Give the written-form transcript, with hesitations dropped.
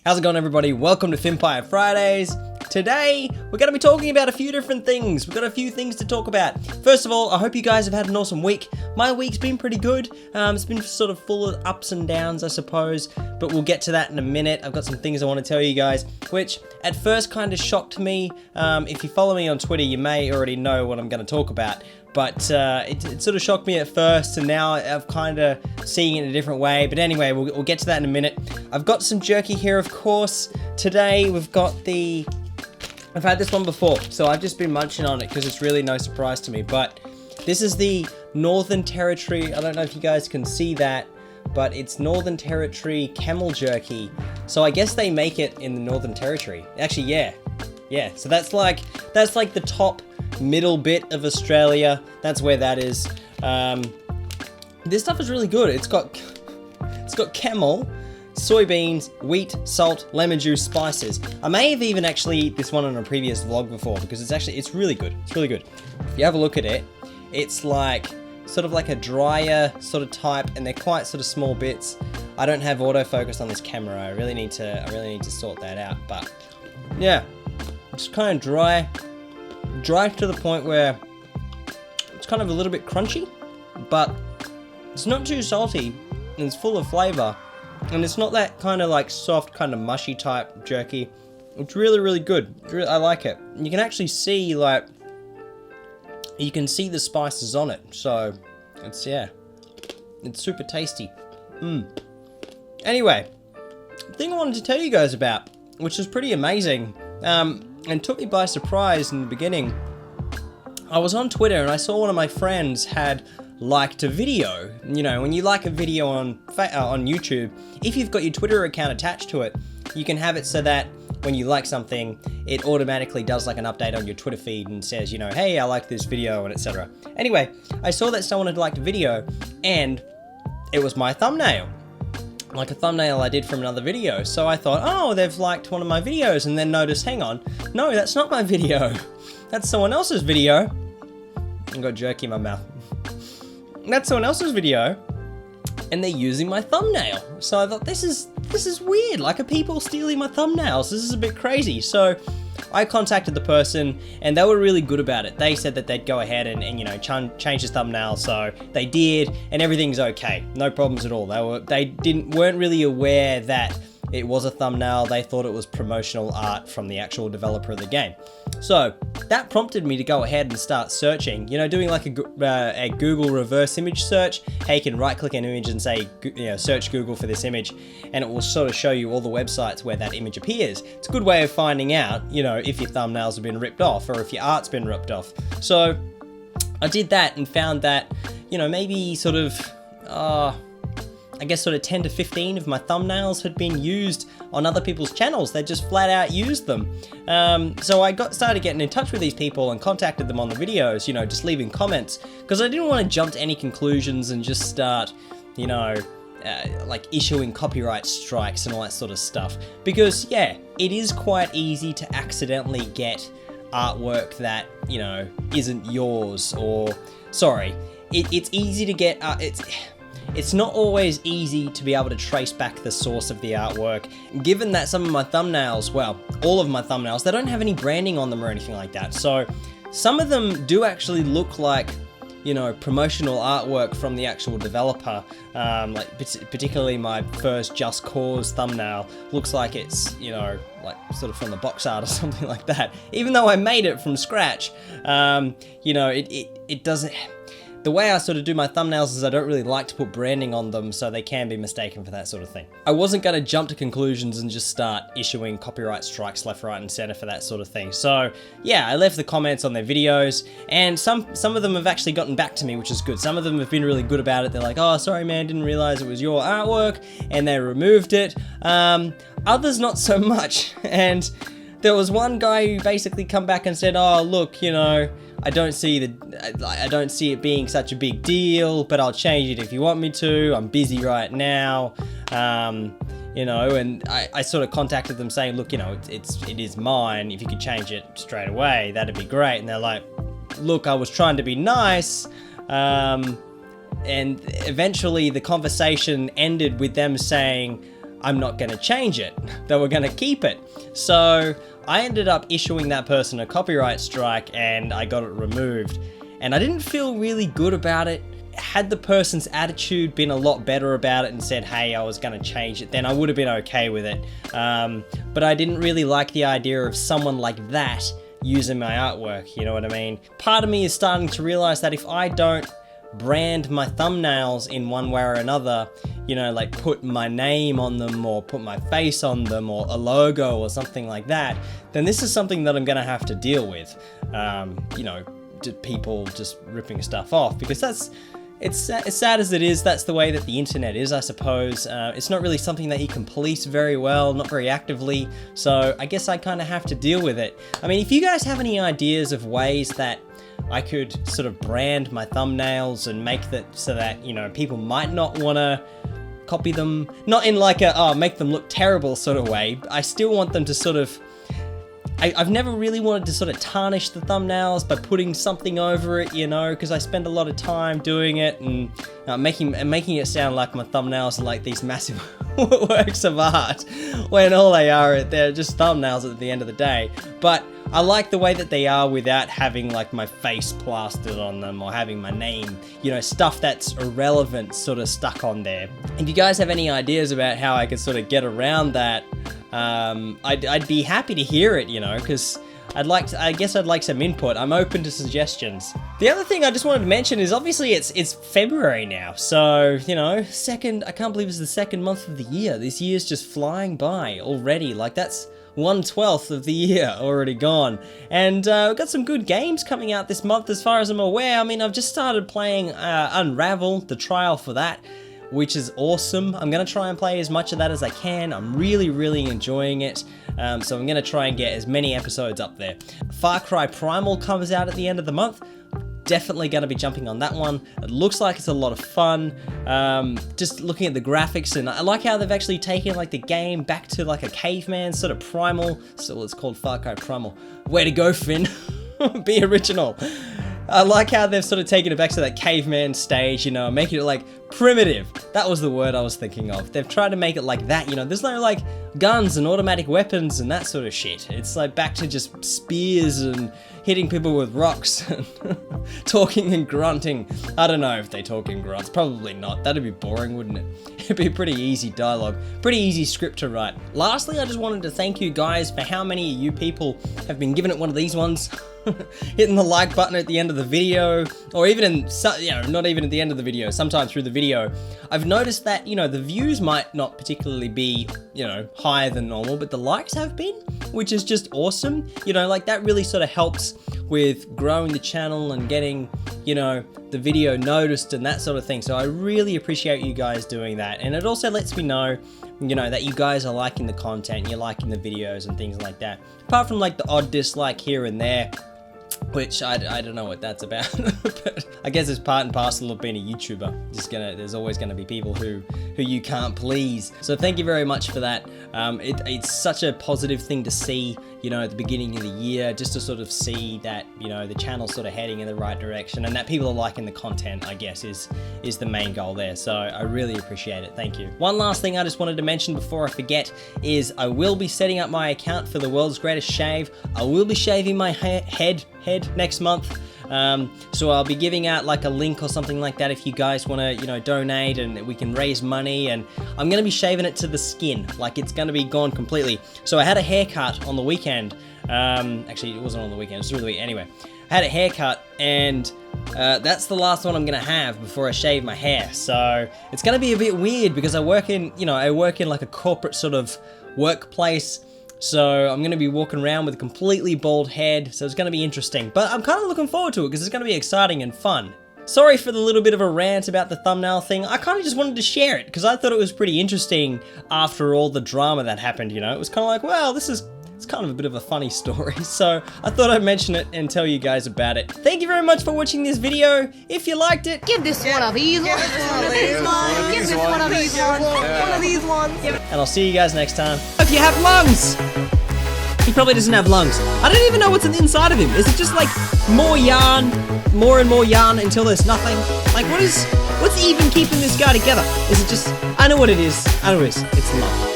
How's it going, everybody? Welcome to Fynnpire Fridays. Today, we're going to be talking about a few different things. We've got a few things to talk about. First of all, I hope you guys have had an awesome week. My week's been pretty good. It's been sort of full of ups and downs, I suppose, but we'll get to that in a minute. I've got some things I want to tell you guys, which at first kind of shocked me. If you follow me on Twitter, you may already know what I'm going to talk about. But it sort of shocked me at first, and now I've kind of seeing it in a different way. But anyway, we'll get to that in a minute. I've got some jerky here, of course. Today we've got I've had this one before, so I've just been munching on it because it's really no surprise to me. But this is the Northern Territory. I don't know if you guys can see that, but it's Northern Territory Camel Jerky. So I guess they make it in the Northern Territory. Actually, yeah. So that's like the top middle bit of Australia. That's where that is. This stuff is really good. It's got camel, soybeans, wheat, salt, lemon juice, spices. I may have even actually eaten this one on a previous vlog before because it's really good. It's really good. If you have a look at it, it's like sort of like a drier sort of type, and they're quite sort of small bits. I don't have autofocus on this camera. I really need to sort that out. But yeah, it's kind of dry to the point where it's kind of a little bit crunchy, but it's not too salty, and it's full of flavor. And it's not that kind of like soft, kind of mushy type jerky. It's really, really good. I like it. You can actually see the spices on it. So it's super tasty. Anyway, the thing I wanted to tell you guys about, which is pretty amazing, and took me by surprise in the beginning. I was on Twitter and I saw one of my friends had liked a video. You know, when you like a video on YouTube, if you've got your Twitter account attached to it, you can have it so that when you like something, it automatically does like an update on your Twitter feed and says, you know, hey, I like this video, and etc. Anyway, I saw that someone had liked a video, and it was my thumbnail. Like a thumbnail I did from another video. So I thought, oh, they've liked one of my videos, and then noticed, hang on, no, that's not my video. That's someone else's video. I got jerky in my mouth. That's someone else's video, and they're using my thumbnail. So I thought, this is weird. Like, are people stealing my thumbnails? This is a bit crazy. So I contacted the person, and they were really good about it. They said that they'd go ahead and you know, change the thumbnail, so they did, and everything's okay. No problems at all. They weren't really aware that it was a thumbnail. They thought it was promotional art from the actual developer of the game. So that prompted me to go ahead and start searching, you know, doing like a Google reverse image search. Hey, you can right click an image and say, you know, search Google for this image, and it will sort of show you all the websites where that image appears. It's a good way of finding out, you know, if your thumbnails have been ripped off or if your art's been ripped off. So I did that and found that, you know, maybe sort of, I guess sort of 10 to 15 of my thumbnails had been used on other people's channels. They just flat out used them. So I started getting in touch with these people and contacted them on the videos, you know, just leaving comments, because I didn't want to jump to any conclusions and just start, you know, like issuing copyright strikes and all that sort of stuff. Because yeah, it is quite easy to accidentally get artwork that, you know, isn't yours, or sorry, it's easy to get, it's not always easy to be able to trace back the source of the artwork, given that some of my thumbnails, well, all of my thumbnails, they don't have any branding on them or anything like that. So some of them do actually look like, you know, promotional artwork from the actual developer. Like particularly my first Just Cause thumbnail looks like it's, you know, like sort of from the box art or something like that. Even though I made it from scratch, you know, it doesn't. The way I sort of do my thumbnails is I don't really like to put branding on them, so they can be mistaken for that sort of thing. I wasn't going to jump to conclusions and just start issuing copyright strikes left, right, and center for that sort of thing. So yeah, I left the comments on their videos, and some of them have actually gotten back to me, which is good. Some of them have been really good about it. They're like, oh, sorry man, didn't realize it was your artwork, and they removed it. Others not so much, and there was one guy who basically come back and said, oh, look, you know, I don't see it being such a big deal, but I'll change it if you want me to. I'm busy right now. You know, and I sort of contacted them saying, look, you know, it is mine. If you could change it straight away, that'd be great. And they're like, look, I was trying to be nice. And eventually the conversation ended with them saying, I'm not going to change it. They were going to keep it. So I ended up issuing that person a copyright strike and I got it removed. And I didn't feel really good about it. Had the person's attitude been a lot better about it and said, hey, I was going to change it, then I would have been okay with it. But I didn't really like the idea of someone like that using my artwork, you know what I mean? Part of me is starting to realize that if I don't brand my thumbnails in one way or another, you know, like put my name on them or put my face on them or a logo or something like that, then this is something that I'm going to have to deal with. You know, people just ripping stuff off, because it's sad as it is, that's the way that the internet is, I suppose. It's not really something that you can police very well, not very actively, so I guess I kind of have to deal with it. I mean, if you guys have any ideas of ways that I could sort of brand my thumbnails and make that so that, you know, people might not want to copy them, not in like a, oh, make them look terrible sort of way, I still want them to sort of, I've never really wanted to sort of tarnish the thumbnails by putting something over it, you know, because I spend a lot of time doing it and making it sound like my thumbnails are like these massive works of art, when all they are, they're just thumbnails at the end of the day. But I like the way that they are without having like my face plastered on them or having my name, you know, stuff that's irrelevant sort of stuck on there. If you guys have any ideas about how I could sort of get around that, I'd be happy to hear it, you know, because I guess I'd like some input. I'm open to suggestions. The other thing I just wanted to mention is obviously it's February now, so, you know, I can't believe it's the second month of the year. This year's just flying by already. Like, that's 1/12 of the year already gone. And we've got some good games coming out this month as far as I'm aware. I mean, I've just started playing Unravel, the trial for that, which is awesome. I'm going to try and play as much of that as I can. I'm really, really enjoying it. So I'm going to try and get as many episodes up there. Far Cry Primal comes out at the end of the month. Definitely going to be jumping on that one. It looks like it's a lot of fun. Just looking at the graphics, and I like how they've actually taken like the game back to like a caveman sort of primal. So it's called Far Cry Primal. Way to go, Finn. Be original. I like how they've sort of taken it back to that caveman stage, you know, making it like primitive. That was the word I was thinking of. They've tried to make it like that, you know. There's no like guns and automatic weapons and that sort of shit. It's like back to just spears and hitting people with rocks and talking and grunting. I don't know if they talk in grunts. Probably not. That'd be boring, wouldn't it? It'd be pretty easy dialogue. Pretty easy script to write. Lastly, I just wanted to thank you guys for how many of you people have been giving it one of these ones. Hitting the like button at the end of the video, or even in, you know, not even at the end of the video, sometime through the video. I've noticed that, you know, the views might not particularly be, you know, higher than normal, but the likes have been, which is just awesome. You know, like that really sort of helps with growing the channel and getting, you know, the video noticed and that sort of thing. So I really appreciate you guys doing that. And it also lets me know, you know, that you guys are liking the content, you're liking the videos and things like that. Apart from like the odd dislike here and there, which I don't know what that's about, but I guess it's part and parcel of being a YouTuber. There's always gonna be people who you can't please. So thank you very much for that. It's such a positive thing to see, you know, at the beginning of the year, just to sort of see that, you know, the channel's sort of heading in the right direction and that people are liking the content, I guess, is the main goal there. So I really appreciate it. Thank you. One last thing I just wanted to mention before I forget is I will be setting up my account for the world's greatest shave. I will be shaving my head next month. So I'll be giving out like a link or something like that if you guys want to, you know, donate and we can raise money. And I'm going to be shaving it to the skin, like it's going to be gone completely. So I had a haircut on the weekend. Actually, it wasn't on the weekend, it was through the week. Anyway, I had a haircut and that's the last one I'm going to have before I shave my hair. So it's going to be a bit weird because I work in like a corporate sort of workplace. So I'm going to be walking around with a completely bald head, so it's going to be interesting. But I'm kind of looking forward to it because it's going to be exciting and fun. Sorry for the little bit of a rant about the thumbnail thing. I kind of just wanted to share it because I thought it was pretty interesting after all the drama that happened, you know. It was kind of like, well, it's kind of a bit of a funny story. So I thought I'd mention it and tell you guys about it. Thank you very much for watching this video. If you liked it, give this one of these ones. Give this one of these ones. One of these ones. And I'll see you guys next time. If you have lungs! He probably doesn't have lungs. I don't even know what's on the inside of him. Is it just like more yarn, more and more yarn until there's nothing? Like what's even keeping this guy together? Is it just, I know what it is. I know what it is. It's love.